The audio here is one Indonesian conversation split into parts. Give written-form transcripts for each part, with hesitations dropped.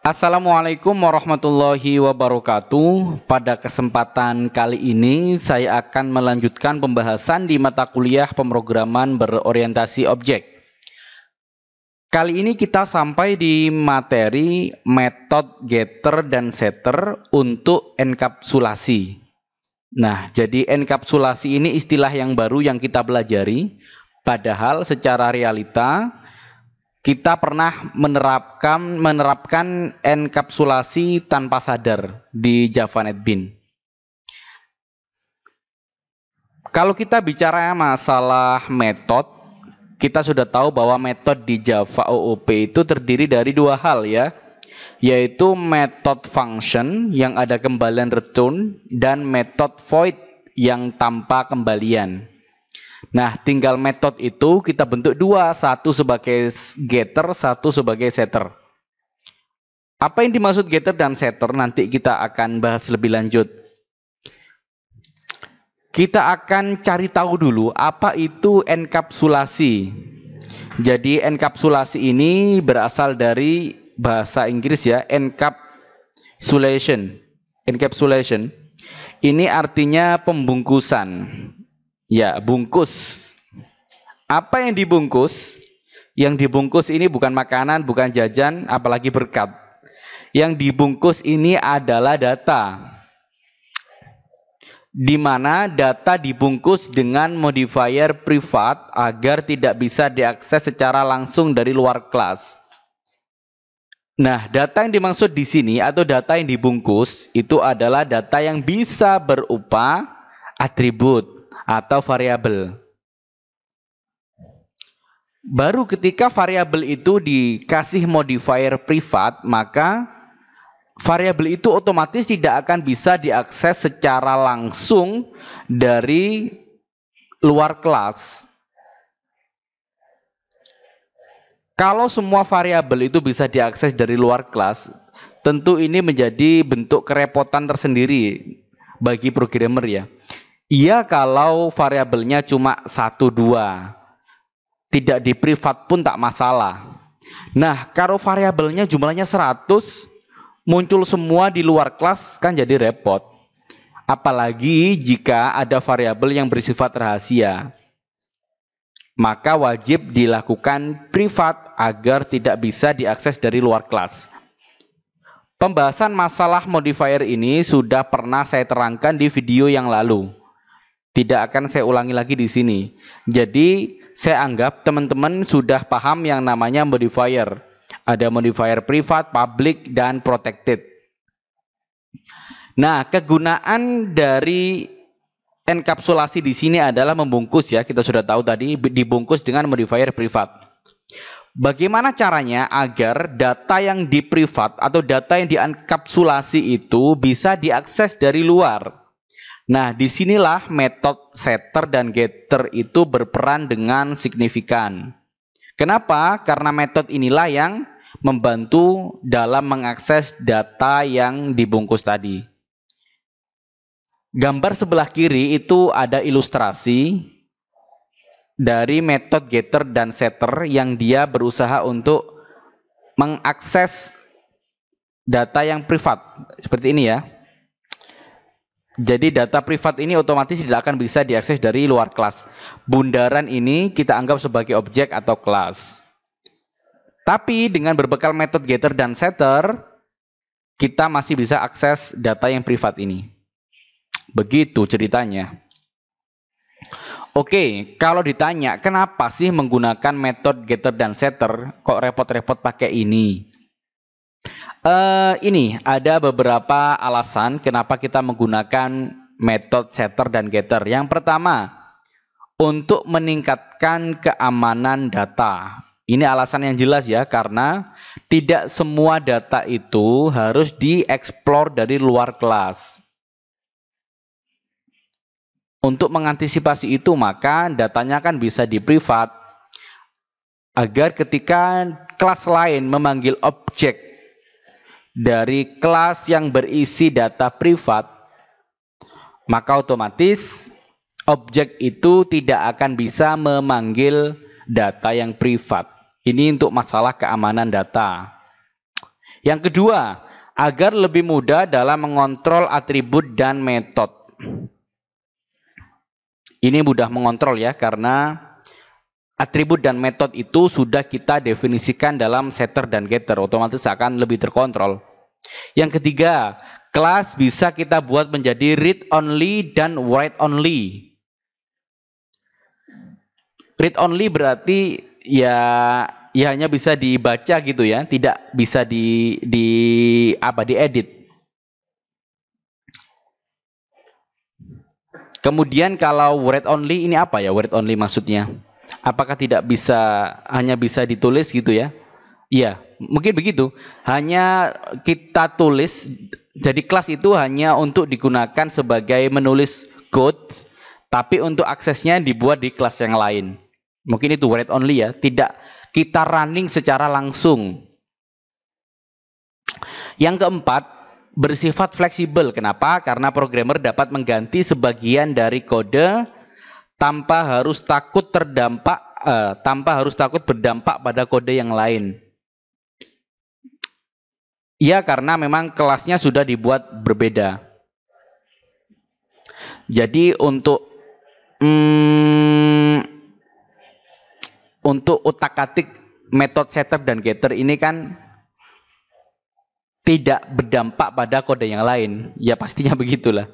Assalamualaikum warahmatullahi wabarakatuh. Pada kesempatan kali ini saya akan melanjutkan pembahasan di mata kuliah pemrograman berorientasi objek. Kali ini kita sampai di materi metode getter dan setter untuk enkapsulasi. Nah, jadi enkapsulasi ini istilah yang baru yang kita pelajari, padahal secara realita kita pernah menerapkan enkapsulasi tanpa sadar di Java NetBeans. Kalau kita bicara masalah metode, kita sudah tahu bahwa metode di Java OOP itu terdiri dari dua hal ya, yaitu metode function yang ada kembalian return dan metode void yang tanpa kembalian. Nah, tinggal metode itu kita bentuk dua, satu sebagai getter, satu sebagai setter. Apa yang dimaksud getter dan setter nanti kita akan bahas lebih lanjut. Kita akan cari tahu dulu apa itu enkapsulasi. Jadi enkapsulasi ini berasal dari bahasa Inggris ya, encapsulation. Encapsulation. Ini artinya pembungkusan. Ya, bungkus. Apa yang dibungkus? Yang dibungkus ini bukan makanan, bukan jajan, apalagi berkat. Yang dibungkus ini adalah data. Di mana data dibungkus dengan modifier privat agar tidak bisa diakses secara langsung dari luar kelas. Nah, data yang dimaksud di sini atau data yang dibungkus itu adalah data yang bisa berupa atribut atau variabel. Baru ketika variabel itu dikasih modifier privat, maka variabel itu otomatis tidak akan bisa diakses secara langsung dari luar kelas. Kalau semua variabel itu bisa diakses dari luar kelas, tentu ini menjadi bentuk kerepotan tersendiri bagi programmer ya. Iya kalau variabelnya cuma 1, 2. Tidak di privat pun tak masalah. Nah, kalau variabelnya jumlahnya 100, muncul semua di luar kelas kan jadi repot. Apalagi jika ada variabel yang bersifat rahasia. Maka wajib dilakukan privat agar tidak bisa diakses dari luar kelas. Pembahasan masalah modifier ini sudah pernah saya terangkan di video yang lalu. Tidak akan saya ulangi lagi di sini. Jadi saya anggap teman-teman sudah paham yang namanya modifier. Ada modifier privat, public, dan protected. Nah, kegunaan dari enkapsulasi di sini adalah membungkus ya. Kita sudah tahu tadi dibungkus dengan modifier privat. Bagaimana caranya agar data yang di privat atau data yang dienkapsulasi itu bisa diakses dari luar? Nah, disinilah metode setter dan getter itu berperan dengan signifikan. Kenapa? Karena metode inilah yang membantu dalam mengakses data yang dibungkus tadi. Gambar sebelah kiri itu ada ilustrasi dari metode getter dan setter yang dia berusaha untuk mengakses data yang privat. Seperti ini ya. Jadi data privat ini otomatis tidak akan bisa diakses dari luar kelas. Bundaran ini kita anggap sebagai objek atau kelas. Tapi dengan berbekal metode getter dan setter, kita masih bisa akses data yang privat ini. Begitu ceritanya. Oke, kalau ditanya kenapa sih menggunakan metode getter dan setter, kok repot-repot pakai ini? Ini ada beberapa alasan kenapa kita menggunakan metode setter dan getter. Yang pertama, untuk meningkatkan keamanan data. Ini alasan yang jelas ya, karena tidak semua data itu harus dieksplor dari luar kelas. Untuk mengantisipasi itu, maka datanya kan bisa di privat, agar ketika kelas lain memanggil objek dari kelas yang berisi data privat, maka otomatis objek itu tidak akan bisa memanggil data yang privat. Ini untuk masalah keamanan data. Yang kedua, agar lebih mudah dalam mengontrol atribut dan metode. Ini mudah mengontrol ya, karena atribut dan metode itu sudah kita definisikan dalam setter dan getter, otomatis akan lebih terkontrol. Yang ketiga, kelas bisa kita buat menjadi read only dan write only. Read only berarti ya hanya bisa dibaca gitu ya, tidak bisa diedit. Kemudian kalau write only ini apa ya? Write only maksudnya? Apakah tidak bisa, hanya bisa ditulis gitu ya? Iya, mungkin begitu. Hanya kita tulis, jadi kelas itu hanya untuk digunakan sebagai menulis code, tapi untuk aksesnya dibuat di kelas yang lain. Mungkin itu write only ya, tidak kita running secara langsung. Yang keempat, bersifat fleksibel. Kenapa? Karena programmer dapat mengganti sebagian dari kode tanpa harus takut berdampak pada kode yang lain. Ya, karena memang kelasnya sudah dibuat berbeda. Jadi untuk utak-atik metode setter dan getter ini kan tidak berdampak pada kode yang lain. Ya pastinya begitulah.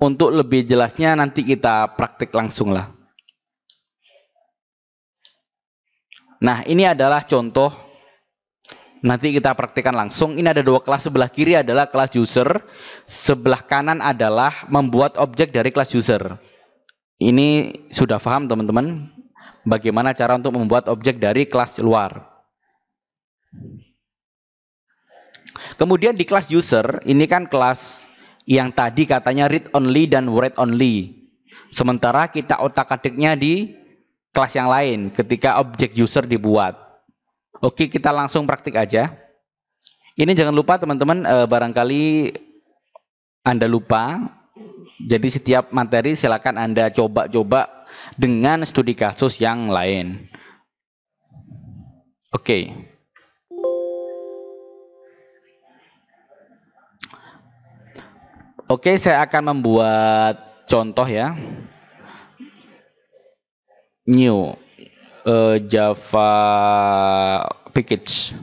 Untuk lebih jelasnya nanti kita praktik langsung lah. Nah, ini adalah contoh. Nanti kita praktikkan langsung. Ini ada dua kelas, sebelah kiri adalah kelas user, sebelah kanan adalah membuat objek dari kelas user. Ini sudah paham teman-teman bagaimana cara untuk membuat objek dari kelas luar. Kemudian di kelas user, ini kan kelas yang tadi katanya read only dan write only. Sementara kita otak-atiknya di kelas yang lain ketika objek user dibuat. Oke, kita langsung praktik aja. Ini jangan lupa teman-teman, barangkali Anda lupa. Jadi setiap materi silakan Anda coba-coba dengan studi kasus yang lain. Oke. Oke, saya akan membuat contoh ya. New Java package.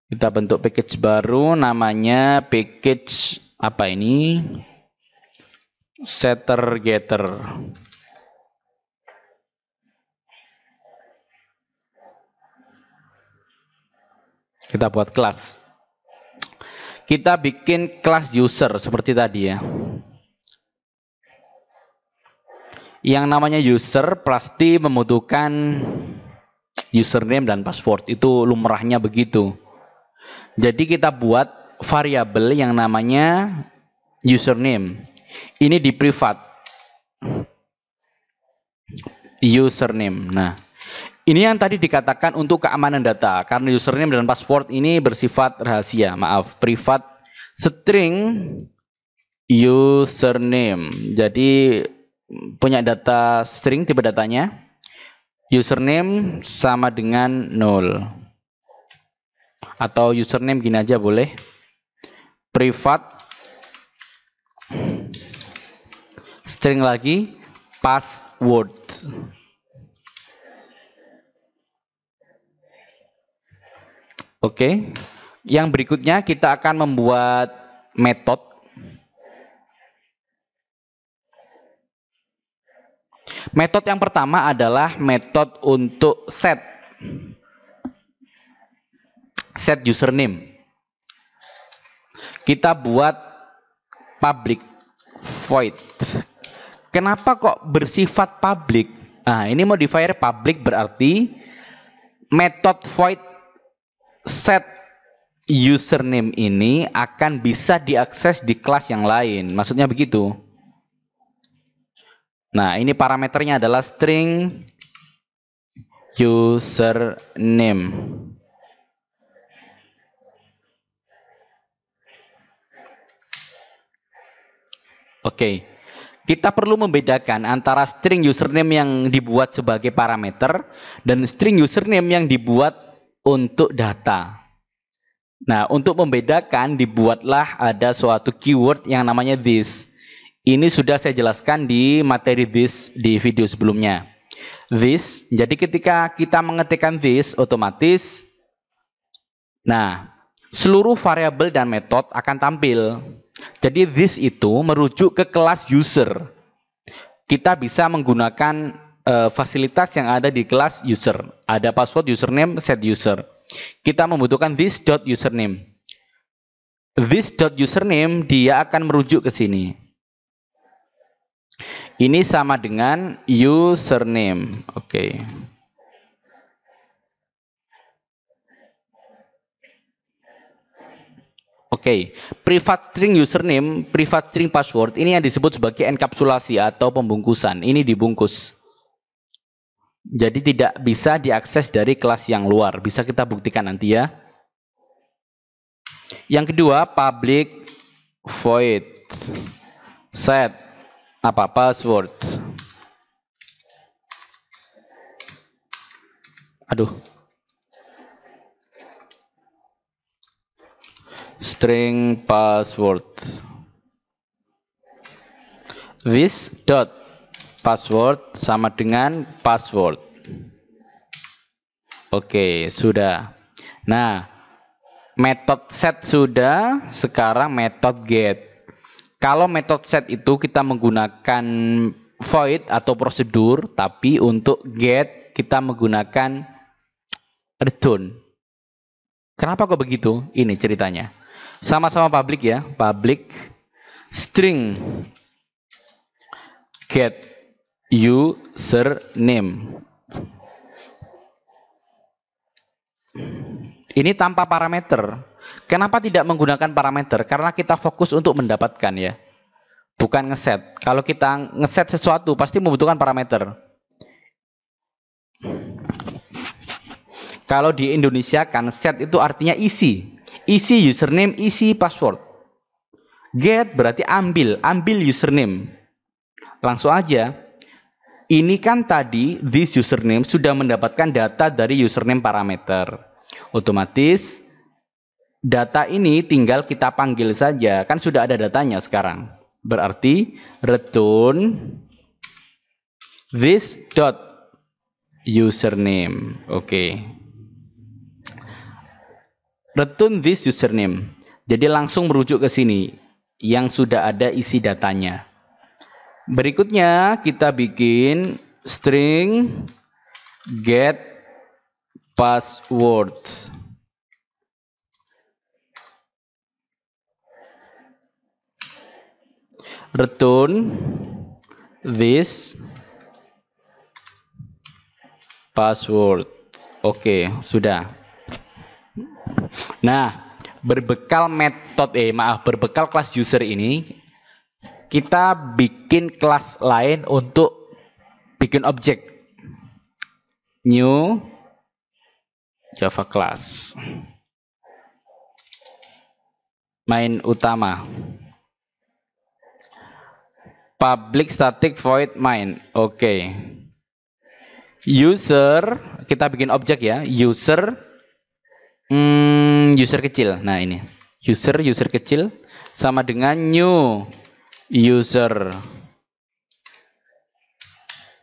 Kita bentuk package baru, namanya package apa ini? Setter getter. Kita buat kelas. Kita bikin kelas user seperti tadi ya. Yang namanya user pasti membutuhkan username dan password. Itu lumrahnya begitu. Jadi kita buat variabel yang namanya username. Ini di privat. Username. Nah, ini yang tadi dikatakan untuk keamanan data. Karena username dan password ini bersifat rahasia. Maaf, privat string username. Jadi punya data string, tipe datanya username sama dengan 0, atau username gini aja boleh, privat string lagi password. Oke, yang berikutnya kita akan membuat metode. Metode yang pertama adalah metode untuk set username. Kita buat public void. Kenapa kok bersifat public? Nah, ini modifier public berarti metode void set username ini akan bisa diakses di kelas yang lain. Maksudnya begitu. Nah, ini parameternya adalah string username. Oke. Kita perlu membedakan antara string username yang dibuat sebagai parameter dan string username yang dibuat untuk data. Nah, untuk membedakan dibuatlah ada suatu keyword yang namanya this. Ini sudah saya jelaskan di materi this di video sebelumnya. This, jadi ketika kita mengetikkan this, otomatis, nah, seluruh variabel dan metode akan tampil. Jadi this itu merujuk ke kelas user. Kita bisa menggunakan fasilitas yang ada di kelas user. Ada password, username, set user. Kita membutuhkan this.username. This.username dia akan merujuk ke sini. Ini sama dengan username. Oke. Oke, private string username, private string password, ini yang disebut sebagai enkapsulasi atau pembungkusan. Ini dibungkus. Jadi tidak bisa diakses dari kelas yang luar. Bisa kita buktikan nanti ya. Yang kedua, public void set apa password. Aduh. String password. This dot password sama dengan password. Oke, sudah. Nah, metode set sudah, sekarang metode get. Kalau metode set itu kita menggunakan void atau prosedur, tapi untuk get kita menggunakan return. Kenapa kok begitu? Ini ceritanya. Sama-sama public ya, public string get username. Ini tanpa parameter. Kenapa tidak menggunakan parameter? Karena kita fokus untuk mendapatkan ya, bukan ngeset. Kalau kita ngeset sesuatu pasti membutuhkan parameter. Kalau di Indonesia kan set itu artinya isi. Isi username, isi password. Get berarti ambil username. Langsung aja. Ini kan tadi this username sudah mendapatkan data dari username parameter. Otomatis data ini tinggal kita panggil saja. Kan sudah ada datanya sekarang. Berarti return this dot username. Oke. Return this username. Jadi langsung merujuk ke sini yang sudah ada isi datanya. Berikutnya kita bikin string get password. Return this password. Oke, sudah. Nah, berbekal berbekal kelas user ini, kita bikin kelas lain untuk bikin objek. New Java class. Main utama. Public static void main. Oke. User, kita bikin objek ya. User kecil. Nah, ini. User kecil sama dengan new user.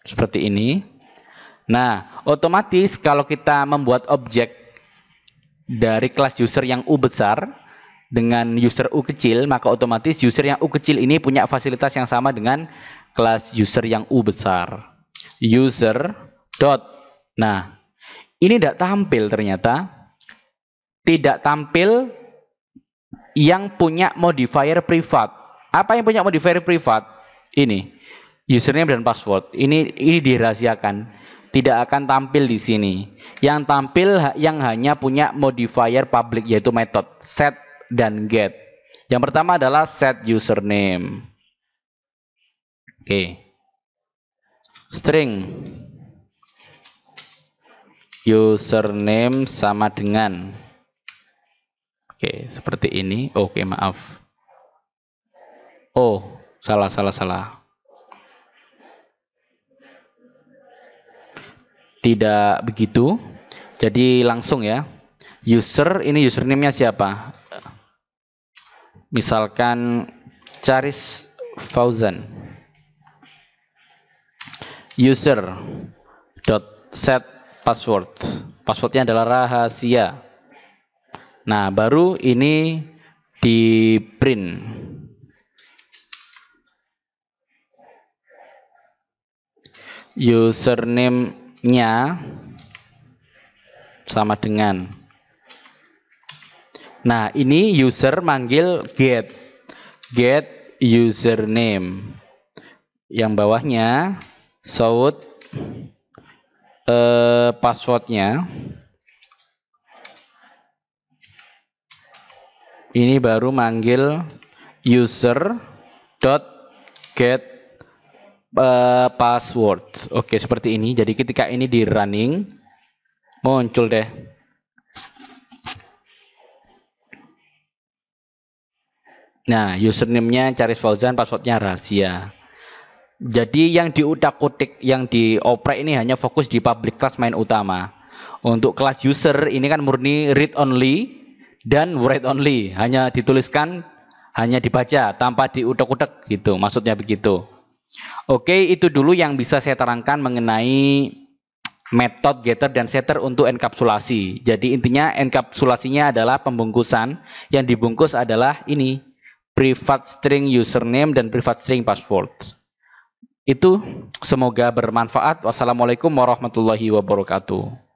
Seperti ini. Nah, otomatis kalau kita membuat objek dari kelas user yang U besar dengan user U kecil, maka otomatis user yang U kecil ini punya fasilitas yang sama dengan kelas user yang U besar. User dot. Nah, ini tidak tampil ternyata. Tidak tampil yang punya modifier privat. Apa yang punya modifier privat? Ini username dan password. Ini dirahasiakan. Tidak akan tampil di sini. Yang tampil yang hanya punya modifier public yaitu metode set dan get. Yang pertama adalah set username. Oke. String username sama dengan. Oke, seperti ini. Oke, maaf. Oh, salah. Tidak begitu. Jadi langsung ya. User, ini username-nya siapa? Misalkan Charis Fauzan. User dot set password. Passwordnya adalah rahasia. Nah, baru ini di print. Username-nya sama dengan. Nah, ini user manggil get username. Yang bawahnya shout passwordnya. Ini baru manggil user dot get password. Oke, seperti ini. Jadi ketika ini di running, muncul deh. Nah, username-nya Charis Fauzan, passwordnya rahasia. Jadi yang diutak-utik, yang dioprek ini hanya fokus di public class main utama. Untuk kelas user ini kan murni read only dan write only. Hanya dituliskan, hanya dibaca tanpa diutak-utak gitu. Maksudnya begitu. Oke, itu dulu yang bisa saya terangkan mengenai metode getter dan setter untuk enkapsulasi. Jadi intinya enkapsulasinya adalah pembungkusan. Yang dibungkus adalah ini, private string username dan private string password. Itu semoga bermanfaat. Wassalamualaikum warahmatullahi wabarakatuh.